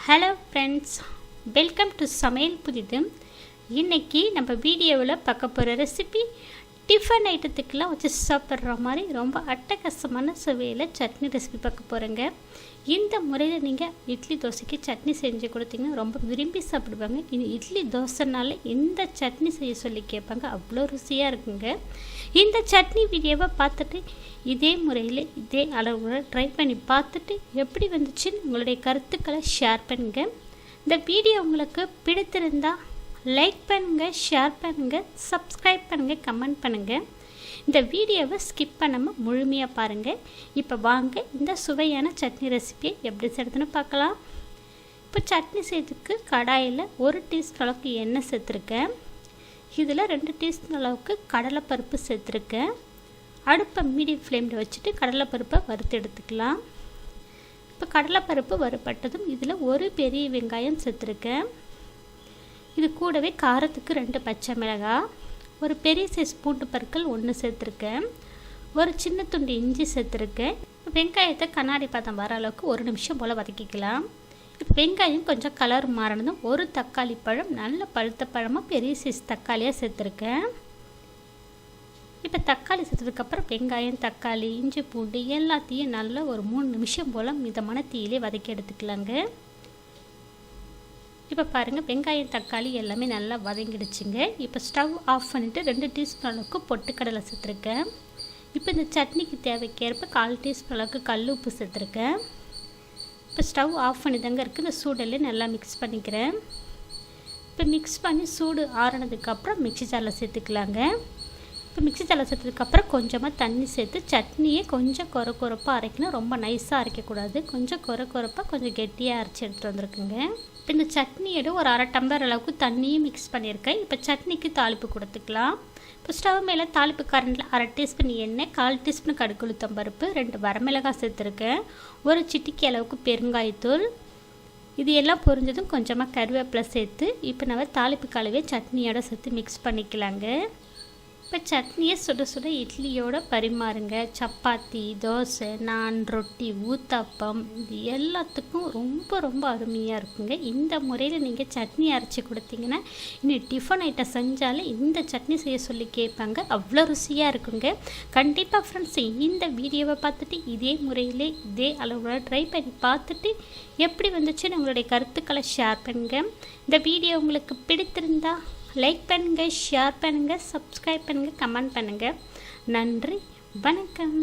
Hello friends, welcome to சமையல் புதிது. இன்றைக்கி நம்ம வீடியோவில் பார்க்க போகிற ரெசிபி டிஃபன் ஐட்டத்துக்கெலாம் வச்சு சாப்பிட்ற மாதிரி ரொம்ப அட்டகாசமான சுவையில் சட்னி ரெசிபி பார்க்க போகிறேங்க. இந்த முறையில் நீங்கள் இட்லி தோசைக்கு சட்னி செஞ்சு கொடுத்தீங்கன்னா ரொம்ப விரும்பி சாப்பிடுவாங்க. இது இட்லி தோசைனால இந்த சட்னி செய்ய சொல்லி கேட்பாங்க, அவ்வளோ ருசியாக இருக்குங்க. இந்த சட்னி வீடியோவை பார்த்துட்டு இதே முறையில் இதே அளவில் ட்ரை பண்ணி பார்த்துட்டு எப்படி வந்துச்சுன்னு உங்களுடைய கருத்துக்களை ஷேர் பண்ணுங்கள். இந்த வீடியோ உங்களுக்கு பிடித்திருந்தால் லைக் பண்ணுங்கள், ஷேர் பண்ணுங்கள், சப்ஸ்கிரைப் பண்ணுங்கள், கமெண்ட் பண்ணுங்கள். இந்த வீடியோவை ஸ்கிப் பண்ணாமல் முழுமையாக பாருங்கள். இப்போ வாங்க இந்த சுவையான சட்னி ரெசிபியை எப்படி செய்கிறதுன்னு பார்க்கலாம். இப்போ சட்னி செய்யறதுக்கு கடாயில் 1 டீஸ்பூன் அளவுக்கு எண்ணெய் சேர்த்துருக்கேன். இதில் 2 டீஸ்பூன் அளவுக்கு கடலைப்பருப்பு சேர்த்துருக்கேன். அடுப்பை மீடியம் ஃப்ளேமில் வச்சுட்டு கடலைப்பருப்பை வறுத்து எடுத்துக்கலாம். இப்போ கடலைப்பருப்பு வறுப்பட்டதும் இதில் 1 பெரிய வெங்காயம் சேர்த்துருக்கேன். இது கூடவே காரத்துக்கு 2 பச்சை மிளகாய், ஒரு பெரிய சைஸ் பூண்டு பற்கள் 1 சேர்த்துருக்கேன், ஒரு சின்ன துண்டு இஞ்சி சேர்த்துருக்கேன். வெங்காயத்தை கண்ணாடி பதம் வர அளவுக்கு 1 நிமிஷம் போல் வதக்கிக்கலாம். இப்போ வெங்காயம் கொஞ்சம் கலர் மாறினதும் 1 தக்காளி பழம், நல்ல பழுத்த பழமாக பெரிய சைஸ் தக்காளியாக சேர்த்துருக்கேன். இப்போ தக்காளி சேர்த்ததுக்கப்புறம் வெங்காயம், தக்காளி, இஞ்சி, பூண்டு எல்லாத்தையும் நல்லா ஒரு 3 நிமிஷம் போல் மிதமான தீயிலே வதக்கி எடுத்துக்கலாங்க. இப்போ பாருங்கள், வெங்காயம் தக்காளி எல்லாமே நல்லா வதங்கிடுச்சுங்க. இப்போ ஸ்டவ் ஆஃப் பண்ணிவிட்டு 2 டீஸ்பூன் அளவுக்கு பொட்டுக்கடலை சேர்த்துருக்கேன். இப்போ இந்த சட்னிக்கு தேவைக்கேற்ப 1/4 டீஸ்பூன் அளவுக்கு கல் உப்பு சேர்த்துருக்கேன். இப்போ ஸ்டவ் ஆஃப் பண்ணி தாங்க இருக்குது. இந்த சூடெல்லாம் நல்லா மிக்ஸ் பண்ணிக்கிறேன். இப்போ மிக்ஸ் பண்ணி சூடு ஆறினதுக்கப்புறம் மிக்ஸி ஜாரில் சேர்த்துக்கலாங்க. இப்போ மிக்ஸி ஜாரில் சேர்த்ததுக்கப்புறம் கொஞ்சமாக தண்ணி சேர்த்து சட்னியை கொஞ்சம் கொரப்பாக அரைக்கணும். ரொம்ப நைஸாக அரைக்கக்கூடாது, கொஞ்சம் கொரப்பாக கொஞ்சம் கெட்டியாக அரைச்சி எடுத்துகிட்டு வந்துருக்குங்க. இப்போ இந்த சட்னியோட ஒரு 1/2 டம்ளர் அளவுக்கு தண்ணியும் மிக்ஸ் பண்ணியிருக்கேன். இப்போ சட்னிக்கு தாளிப்பு கொடுத்துக்கலாம். இப்போ ஸ்டவ் மேலே தாளிப்பு கரண்டில் 1/2 டீஸ்பூன் எண்ணெய், 1/4 டீஸ்பூன் கடுகு உளுத்தம் பருப்பு, 2 வரமிளகாய் சேர்த்துருக்கேன், ஒரு சிட்டிக்கை அளவுக்கு பெருங்காயத்தூள். இது எல்லாம் பொரிஞ்சதும் கொஞ்சமாக கருவேப்பிலை சேர்த்து இப்போ நம்ம தாளிப்பு கலவையை சட்னியோட சேர்த்து மிக்ஸ் பண்ணிக்கலாங்க. இப்போ சட்னியை சுட சுட இட்லியோடு பரிமாறுங்க. சப்பாத்தி, தோசை, நான், ரொட்டி, ஊத்தாப்பம் இது எல்லாத்துக்கும் ரொம்ப அருமையாக இருக்குங்க. இந்த முறையில் நீங்கள் சட்னி அரைச்சி கொடுத்தீங்கன்னா இன்னும் டிஃபன் ஐட்டம் செஞ்சாலே இந்த சட்னி செய்ய சொல்லி கேட்பாங்க, அவ்வளோ ருசியாக இருக்குங்க. கண்டிப்பாக ஃப்ரெண்ட்ஸ், இந்த வீடியோவை பார்த்துட்டு இதே முறையில் இதே அளவில் ட்ரை பண்ணி பார்த்துட்டு எப்படி வந்துச்சுன்னு உங்களுடைய கருத்துக்களை ஷேர் பண்ணுங்கள். இந்த வீடியோ உங்களுக்கு பிடித்திருந்தா லைக் பண்ணுங்கள், ஷேர் பண்ணுங்கள், சப்ஸ்கிரைப் பண்ணுங்கள், கமெண்ட் பண்ணுங்கள். நன்றி, வணக்கம்.